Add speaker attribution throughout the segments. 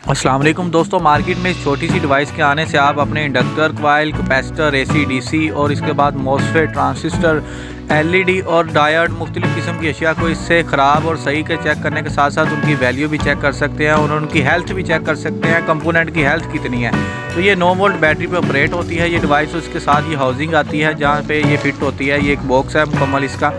Speaker 1: अस्सलाम वालेकुम दोस्तों, मार्केट में इस छोटी सी डिवाइस के आने से आप अपने inductor, coil, capacitor, AC, DC और इसके बाद मॉसफेट, ट्रांजिस्टर, एलईडी और डायोड मुख्तलिफ़ किस्म की अशिया को इससे ख़राब और सही के चेक करने के साथ साथ उनकी वैल्यू भी चेक कर सकते हैं और उनकी हेल्थ भी चेक कर सकते हैं, कंपोनेंट की हेल्थ कितनी है। तो ये 9 वोल्ट बैटरी पे ऑपरेट होती है ये डिवाइस। उसके साथ ये हाउसिंग आती है जहाँ पे ये फिट होती है। ये एक बॉक्स है मुकम्मल इसका।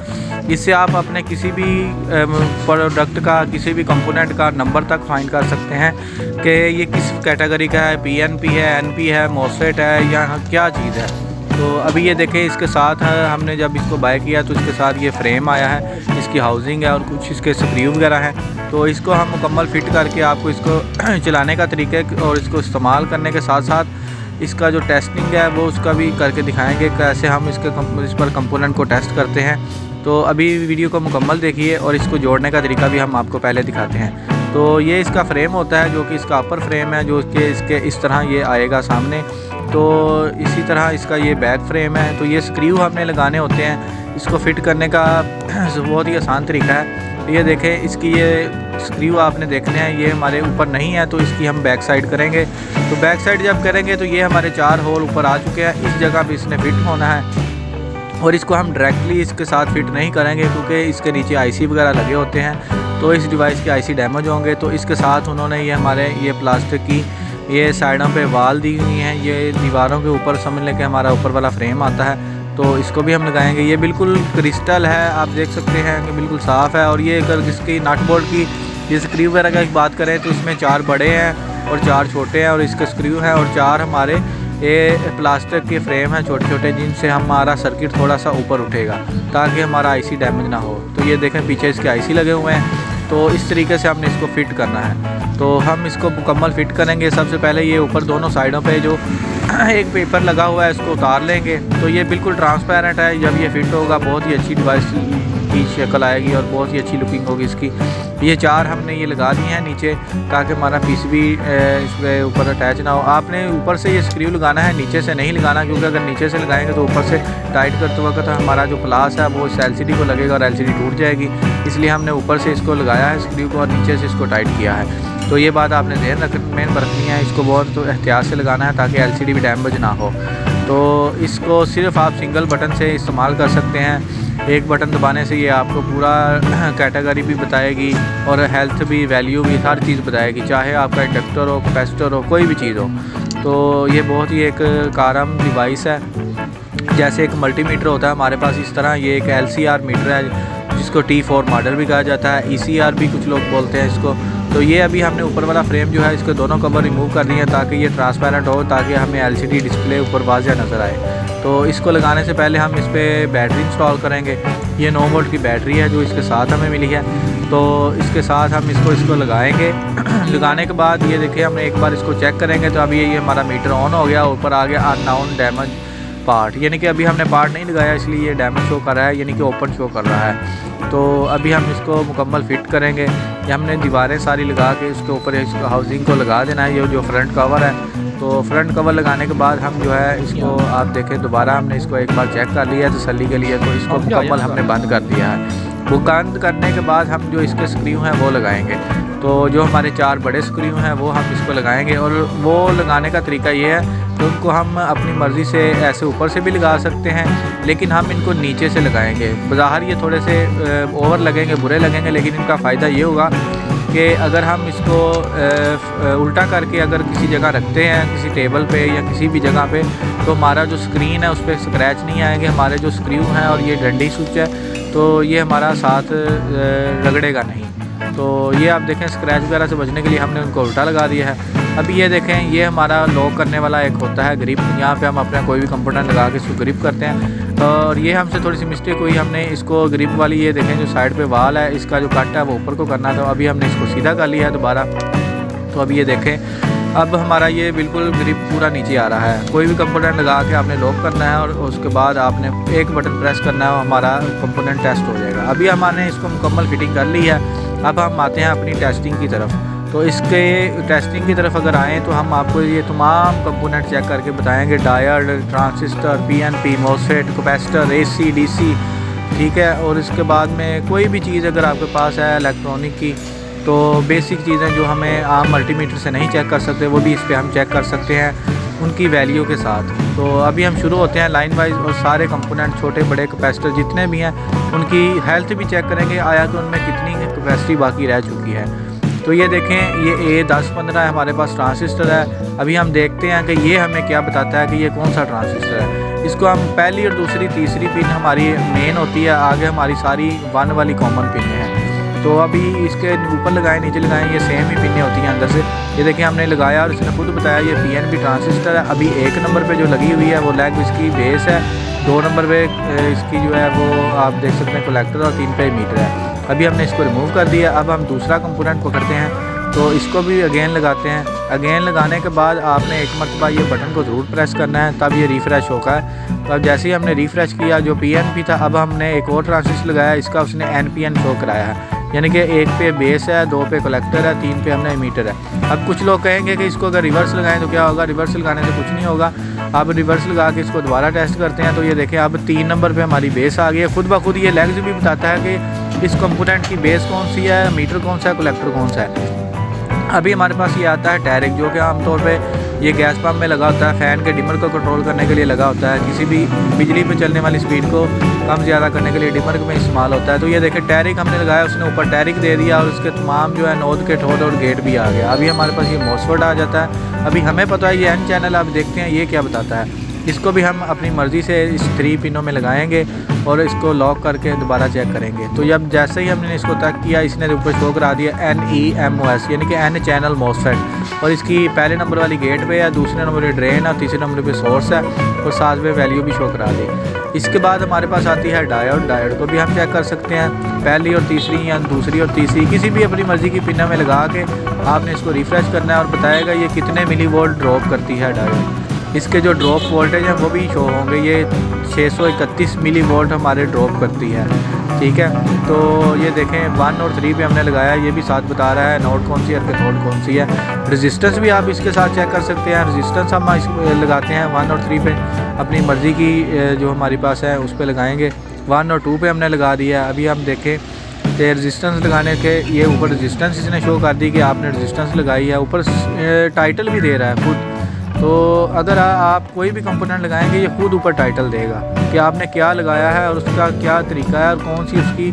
Speaker 1: इससे आप अपने किसी भी प्रोडक्ट का, किसी भी कंपोनेंट का नंबर तक फाइंड कर सकते हैं कि ये किस कैटेगरी का है, पीएनपी है, एनपी है, मॉसफेट है या क्या चीज़ है। तो अभी ये देखें, इसके साथ हमने जब इसको बाय किया तो इसके साथ ये फ्रेम आया है, इसकी हाउसिंग है और कुछ इसके स्क्रू वगैरह हैं। तो इसको हम मुकम्मल फिट करके आपको इसको चलाने का तरीके और इसको इस्तेमाल करने के साथ साथ इसका जो टेस्टिंग है वो उसका भी करके दिखाएंगे, कैसे हम इस पर कंपोनेंट को टेस्ट करते हैं। तो अभी वीडियो को मुकम्मल देखिए और इसको जोड़ने का तरीका भी हम आपको पहले दिखाते हैं। तो ये इसका फ्रेम होता है जो कि इसका अपर फ्रेम है, जो कि इसके इस तरह ये आएगा सामने। तो इसी तरह इसका ये बैक फ्रेम है। तो ये स्क्रू हमने लगाने होते हैं। इसको फिट करने का बहुत ही आसान तरीका है। ये देखें, इसकी ये स्क्रू आपने देखने हैं, ये हमारे ऊपर नहीं है तो इसकी हम बैक साइड करेंगे। तो बैक साइड जब करेंगे तो ये हमारे 4 होल ऊपर आ चुके हैं। इस जगह पे इसने फिट होना है और इसको हम डायरेक्टली इसके साथ फिट नहीं करेंगे क्योंकि इसके नीचे आईसी वगैरह लगे होते हैं। तो इस डिवाइस के आईसी डैमेज होंगे। तो इसके साथ उन्होंने ये हमारे ये प्लास्टिक की ये साइडों पे वाल दी हुई हैं। ये दीवारों के ऊपर समझ लें कि हमारा ऊपर वाला फ्रेम आता है। तो इसको भी हम लगाएंगे। ये बिल्कुल क्रिस्टल है, आप देख सकते हैं कि बिल्कुल साफ़ है। और ये अगर इसकी नट बोल्ट की ये स्क्रू वगैरह की बात करें तो इसमें 4 बड़े हैं और 4 छोटे हैं और इसके स्क्रू हैं और 4 हमारे ये प्लास्टिक के फ्रेम हैं छोटे छोटे, जिनसे हमारा सर्किट थोड़ा सा ऊपर उठेगा ताकि हमारा आईसी डैमेज ना हो। तो ये देखें, पीछे इसके आईसी लगे हुए हैं। तो इस तरीके से हमने इसको फिट करना है। तो हम इसको मुकम्मल फिट करेंगे। सबसे पहले ये ऊपर दोनों साइडों पे जो एक पेपर लगा हुआ है इसको उतार लेंगे। तो ये बिल्कुल ट्रांसपेरेंट है। जब ये फिट होगा बहुत ही अच्छी डिवाइस की शक्ल आएगी और बहुत ही अच्छी लुकिंग होगी इसकी। ये 4 हमने ये लगा दिए हैं नीचे ताकि हमारा पीसीबी इसके ऊपर अटैच ना हो। आपने ऊपर से ये स्क्रू लगाना है, नीचे से नहीं लगाना, क्योंकि अगर नीचे से लगाएंगे तो ऊपर से टाइट करते वक्त हमारा जो प्लास है वो इस एलसीडी को लगेगा और एलसीडी टूट जाएगी। इसलिए हमने ऊपर से इसको लगाया है स्क्रू को और नीचे से इसको टाइट किया है। तो ये बात आपने ध्यान रखनी है। इसको बहुत एहतियात से लगाना है ताकि एलसीडी भी डैमेज ना हो। तो इसको सिर्फ आप सिंगल बटन से इस्तेमाल कर सकते हैं। एक बटन दबाने से ये आपको पूरा कैटेगरी भी बताएगी और हेल्थ भी, वैल्यू भी, हर चीज़ बताएगी, चाहे आपका इंडक्टर हो, कैपेसिटर हो, कोई भी चीज़ हो। तो ये बहुत ही एक कारम डिवाइस है। जैसे एक मल्टीमीटर होता है हमारे पास, इस तरह ये एक LCR मीटर है जिसको T4 मॉडल भी कहा जाता है, ECR भी कुछ लोग बोलते हैं इसको। तो ये अभी हमने ऊपर वाला फ्रेम जो है इसके दोनों कवर रिमूव कर दिए हैं ताकि ये ट्रांसपेरेंट हो, ताकि हमें LCD डिस्प्ले ऊपर वाज़िह नज़र आए। तो इसको लगाने से पहले हम इस पर बैटरी इंस्टॉल करेंगे। ये 9 वोल्ट की बैटरी है जो इसके साथ हमें मिली है। तो इसके साथ हम इसको लगाएंगे। लगाने के बाद ये देखिए, हमने एक बार इसको चेक करेंगे तो अभी ये हमारा मीटर ऑन हो गया। ऊपर आ गया अननोन डैमेज पार्ट, यानी कि अभी हमने पार्ट नहीं लगाया इसलिए ये डैमेज शो कर रहा है, यानी कि ओपन शो कर रहा है। तो अभी हम इसको मुकम्मल फिट करेंगे। ये हमने दीवारें सारी लगा के इसके ऊपर इसको हाउसिंग को लगा देना है। ये जो फ्रंट कवर है, तो फ्रंट कवर लगाने के बाद हम जो है इसको आप देखें, दोबारा हमने इसको एक बार चेक कर लिया तसल्ली के लिए। तो इसको मुकम्मल हमने बंद कर दिया है। वो बंद करने के बाद हम जो इसके स्क्रू हैं वो लगाएंगे। तो जो हमारे 4 बड़े स्क्रू हैं वो हम इसको लगाएंगे और वो लगाने का तरीका ये है कि उनको हम अपनी मर्ज़ी से ऐसे ऊपर से भी लगा सकते हैं, लेकिन हम इनको नीचे से लगाएंगे। बज़ाहिर ये थोड़े से ओवर लगेंगे, बुरे लगेंगे, लेकिन इनका फ़ायदा ये होगा कि अगर हम इसको उल्टा करके अगर किसी जगह रखते हैं, किसी टेबल पे या किसी भी जगह पे, तो हमारा जो स्क्रीन है उस पर स्क्रैच नहीं आएंगे। हमारे जो स्क्रू हैं और ये डंडी स्विच है तो ये हमारा साथ रगड़ेगा नहीं। तो ये आप देखें, स्क्रैच वगैरह से बचने के लिए हमने उनको उल्टा लगा दिया है। अभी ये देखें, ये हमारा लॉक करने वाला एक होता है ग्रिप, यहाँ पे हम अपना कोई भी कंपोनेंट लगा के इसको ग्रिप करते हैं। और ये हमसे थोड़ी सी मिस्टेक हुई, हमने इसको ग्रिप वाली ये देखें जो साइड पे वाल है इसका जो कट है वो ऊपर को करना था। अभी हमने इसको सीधा कर लिया है दोबारा। तो अभी ये देखें, अब हमारा ये बिल्कुल ग्रिप पूरा नीचे आ रहा है। कोई भी कंपोनेंट लगा के आपने लॉक करना है और उसके बाद आपने एक बटन प्रेस करना है और हमारा कंपोनेंट टेस्ट हो जाएगा। अभी हमने इसको मुकम्मल फिटिंग कर ली है। अब हम आते हैं अपनी टेस्टिंग की तरफ। तो इसके टेस्टिंग की तरफ अगर आएँ तो हम आपको ये तमाम कंपोनेंट चेक करके बताएंगे। Diode, transistor, PNP, MOSFET, capacitor, AC, DC, ठीक है। और इसके बाद में कोई भी चीज़ अगर आपके पास है इलेक्ट्रॉनिक की तो बेसिक चीज़ें जो हमें आम मल्टीमीटर से नहीं चेक कर सकते वो भी इस पर हम चेक कर सकते हैं उनकी वैल्यू के साथ। तो अभी हम शुरू होते हैं लाइन वाइज और सारे कंपोनेंट छोटे बड़े कैपेसिटर जितने भी हैं उनकी हेल्थ भी चेक करेंगे, आया कि उनमें कितनी कैपेसिटी बाकी रह चुकी है। तो ये देखें, ये A1015 हमारे पास ट्रांसिस्टर है। अभी हम देखते हैं कि ये हमें क्या बताता है कि ये कौन सा ट्रांसिस्टर है। इसको हम पहली और दूसरी तीसरी पिन हमारी मेन होती है, आगे हमारी सारी 1 वाली कॉमन पिन है। तो अभी इसके ऊपर लगाएं नीचे लगाएं, ये सेम ही पिनें होती हैं अंदर से। ये देखिए हमने लगाया और इसने खुद बताया ये PNP ट्रांसिस्टर है। अभी 1 नंबर पे जो लगी हुई है वो लेग इसकी बेस है, 2 नंबर पे इसकी जो है वो आप देख सकते हैं कलेक्टर, और 3 पे मीटर है। अभी हमने इसको रिमूव कर दिया। अब हम दूसरा कंपोनेंट पकड़ते हैं, तो इसको भी अगेन लगाते हैं। अगेन लगाने के बाद आपने एक मरतबा ये बटन को ज़रूर प्रेस करना है, तब ये रिफ़्रेश होगा। तो अब जैसे ही हमने रिफ़्रेश किया जो PNP था, अब हमने एक और ट्रांसिस्टर लगाया, इसका उसने NPN शो कराया है, यानी कि 1 पे बेस है, 2 पे कलेक्टर है, 3 पे हमने मीटर है। अब कुछ लोग कहेंगे कि इसको अगर रिवर्स लगाएं तो क्या होगा। रिवर्स लगाने से कुछ नहीं होगा। अब रिवर्स लगा के इसको दोबारा टेस्ट करते हैं। तो ये देखें अब 3 नंबर पे हमारी बेस आ गई है। खुद ब खुद ये लेग्स भी बताता है कि इस कंपोनेंट की बेस कौन सी है, मीटर कौन सा है, कलेक्टर कौन सा है। अभी हमारे पास ये आता है डायरेक्ट, जो कि आमतौर पे ये गैस पंप में लगा होता है, फ़ैन के डिमर को कंट्रोल करने के लिए लगा होता है, किसी भी बिजली पे चलने वाली स्पीड को कम ज़्यादा करने के लिए डिमर में इस्तेमाल होता है। तो ये देखें टैरिक हमने लगाया, उसने ऊपर टैरिक दे दिया और उसके तमाम जो है नोद के ठोड और गेट भी आ गया। अभी हमारे पास ये मॉसफेट आ जाता है। अभी हमें पता है ये N चैनल, आप देखते हैं ये क्या बताता है। इसको भी हम अपनी मर्ज़ी से इस 3 पिनों में लगाएंगे और इसको लॉक करके दोबारा चेक करेंगे। तो जब जैसे ही हमने इसको तक किया, इसने ऊपर शो करा दिया NEMOS, यानी कि N चैनल मॉसफेट, और इसकी पहले नंबर वाली गेट पे है, दूसरे नंबर पे ड्रेन है, तीसरे नंबर पे सोर्स है, और 7वें वैल्यू भी शो करा दी। इसके बाद हमारे पास आती है डायोड। डायोड को भी हम चेक कर सकते हैं, पहली और तीसरी या दूसरी और तीसरी किसी भी अपनी मर्ज़ी की पिनों में लगा के आपने इसको रिफ़्रेश करना है और बताएगा ये कितने मिलीवोल्ट ड्रॉप करती है डायोड। इसके जो ड्रॉप वोल्टेज हैं वो भी शो होंगे। ये 631 मिलीवोल्ट हमारे ड्रॉप करती है, ठीक है। तो ये देखें 1 और 3 पे हमने लगाया, ये भी साथ बता रहा है नोड कौन सी है, कैथोड कौन सी है। रेजिस्टेंस भी आप इसके साथ चेक कर सकते हैं। रेजिस्टेंस हम लगाते हैं 1 और 3 पे, अपनी मर्ज़ी की जो हमारे पास है उस पर लगाएंगे। 1 और 2 पे हमने लगा दिया। अभी हम देखें कि रेजिस्टेंस लगाने के ये ऊपर रेजिस्टेंस इसने शो कर दी कि आपने रेजिस्टेंस लगाई है, ऊपर टाइटल भी दे रहा है खुद। तो अगर आप कोई भी कंपोनेंट लगाएंगे ये खुद ऊपर टाइटल देगा कि आपने क्या लगाया है और उसका क्या तरीका है और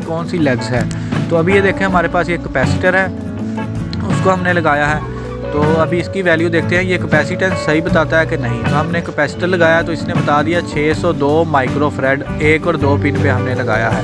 Speaker 1: कौन सी लेग्स है। तो अभी ये देखें हमारे पास ये कैपेसिटर है, उसको हमने लगाया है। तो अभी इसकी वैल्यू देखते हैं ये कैपेसिटेंस सही बताता है कि नहीं। तो हमने कैपेसिटर लगाया तो इसने बता दिया 602 माइक्रोफैराड, 1 और 2 पिन पे हमने लगाया है।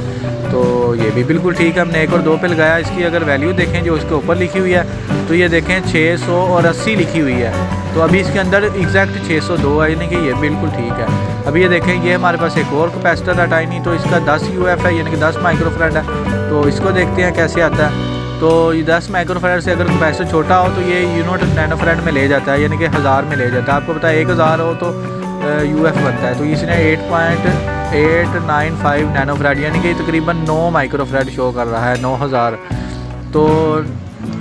Speaker 1: तो ये भी बिल्कुल ठीक है, हमने 1 और 2 पे लगाया। इसकी अगर वैल्यू देखें जो इसके ऊपर लिखी हुई है, तो ये देखें 680 लिखी हुई है। तो अभी इसके अंदर एग्जैक्ट 602 है, यानी कि ये बिल्कुल ठीक है। अभी ये देखें ये हमारे पास एक और कैपेसिटर है टाइनी, तो इसका 10 UF है, यानी कि 10 माइक्रोफैराड है। तो इसको देखते हैं कैसे आता है। तो ये 10 माइक्रोफैराड से अगर कैपेसिटर छोटा हो तो ये यूनिट नैनोफैराड में ले जाता है, यानी कि 1000 में ले जाता है। आपको पता है 1000 हो तो UF बनता है। तो इसने 8.895 नैनोफैराड, यानी कि तकरीबन 9 माइक्रोफैराड शो कर रहा है, 9000। तो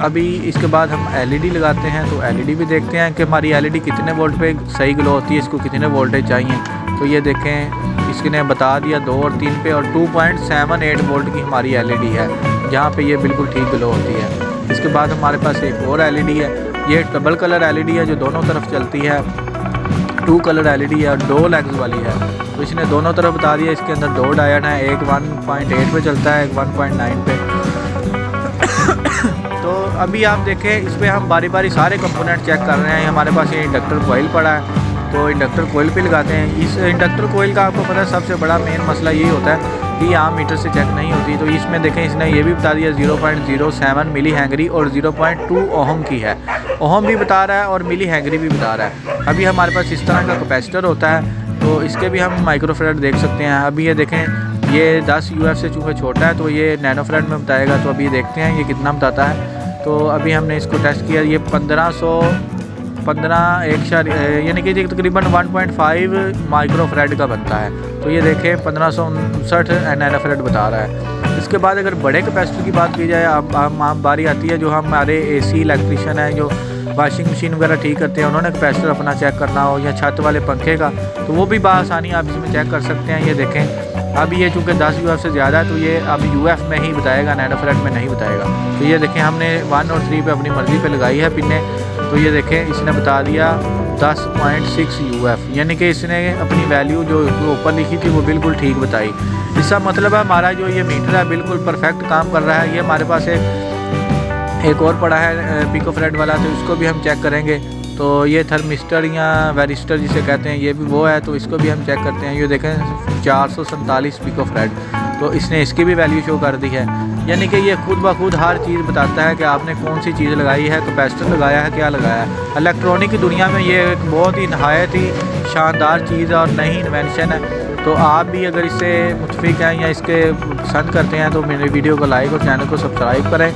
Speaker 1: अभी इसके बाद हम LED लगाते हैं। तो LED भी देखते हैं कि हमारी LED कितने वोल्ट पे सही ग्लो होती है, इसको कितने वोल्टेज चाहिए। तो ये देखें इसने बता दिया 2 और 3 पे, और 2.78 वोल्ट की हमारी LED है, जहाँ पे ये बिल्कुल ठीक ग्लो होती है। इसके बाद हमारे पास एक और LED है, ये डबल कलर LED है जो दोनों तरफ चलती है, 2 कलर LED है और 2 लेग्स वाली है। तो इसने दोनों तरफ बता दिया। इसके अंदर 2 डायोड हैं, एक 1.8 पे चलता है, एक 1.9 पे। तो अभी आप देखें इस पर हम बारी बारी सारे कंपोनेंट चेक कर रहे हैं। हमारे पास ये इंडक्टर कोयल पड़ा है, तो इंडक्टर कोयल पे लगाते हैं। इस इंडक्टर कोयल का आपको पता है सबसे बड़ा मेन मसला ये होता है कि ये आम मीटर से चेक नहीं होती। तो इसमें देखें इसने ये भी बता दिया 0.07 मिली हैंगरी और 0.2 ओहम की है। ओहम भी बता रहा है और मिली हैंगरी भी बता रहा है। अभी हमारे पास इस तरह का कैपेसिटर होता है, तो इसके भी हम माइक्रोफैराड देख सकते हैं। अभी ये देखें ये 10 UF से चूँकि छोटा है तो ये नैनोफैराड में बताएगा। तो अभी देखते हैं ये कितना बताता है। तो अभी हमने इसको टेस्ट किया, ये 1515 यानी कि तकरीबन 1.5 माइक्रोफैराड का बनता है। तो ये देखें 1559 नैनोफैराड बता रहा है। इसके बाद अगर बड़े कैपेसिटर की बात की जाए, अब बारी आती है जो हमारे AC इलेक्ट्रीशियन हैं जो वाशिंग मशीन वगैरह ठीक करते हैं, उन्होंने कैपेसिटर अपना चेक करना हो, या छत वाले पंखे का, तो वो भी बआसानी आप इसमें चेक कर सकते हैं। ये देखें अब ये चूँकि 10 UF से ज़्यादा है तो ये अब UF में ही बताएगा, नैनोफेरेड में नहीं बताएगा। तो ये देखें हमने 1 और 3 पे अपनी मर्ज़ी पे लगाई है पिने, तो ये देखें इसने बता दिया 10.6 UF, यानी कि इसने अपनी वैल्यू जो ऊपर लिखी थी वो बिल्कुल ठीक बताई। इसका मतलब है हमारा जो ये मीटर है बिल्कुल परफेक्ट काम कर रहा है। ये हमारे पास एक और पड़ा है पिकोफरेड वाला, तो इसको भी हम चेक करेंगे। तो ये थर्मिस्टर या वेरिस्टर जिसे कहते हैं ये भी वो है, तो इसको भी हम चेक करते हैं। ये देखें 447 पिकोफरेड, तो इसने इसकी भी वैल्यू शो कर दी है। यानी कि ये खुद ब खुद हर चीज़ बताता है कि आपने कौन सी चीज़ लगाई है, कैपेसिटर लगाया है, क्या लगाया है। इलेक्ट्रॉनिक की दुनिया में ये एक बहुत ही नहायत ही शानदार चीज़ और नई इन्वेंशन है। तो आप भी अगर इससे मुतफिक हैं या इसके पसंद करते हैं तो मेरे वीडियो को लाइक और चैनल को सब्सक्राइब करें।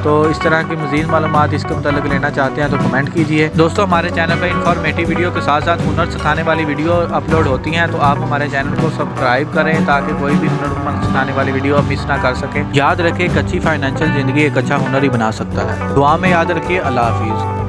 Speaker 1: तो इस तरह की मज़ीद मालूमात इसके मतलब लेना चाहते हैं तो कमेंट कीजिए। दोस्तों हमारे चैनल पर इंफॉर्मेटिव वीडियो के साथ साथ हुनर सिखाने वाली वीडियो अपलोड होती हैं, तो आप हमारे चैनल को सब्सक्राइब करें ताकि कोई भी हुनर सिखाने वाली वीडियो आप मिस ना कर सकें। याद रखें एक अच्छी फाइनेंशियल ज़िंदगी एक अच्छा हुनर ही बना सकता है। दुआ में याद रखिए। अल्लाह हाफिज़।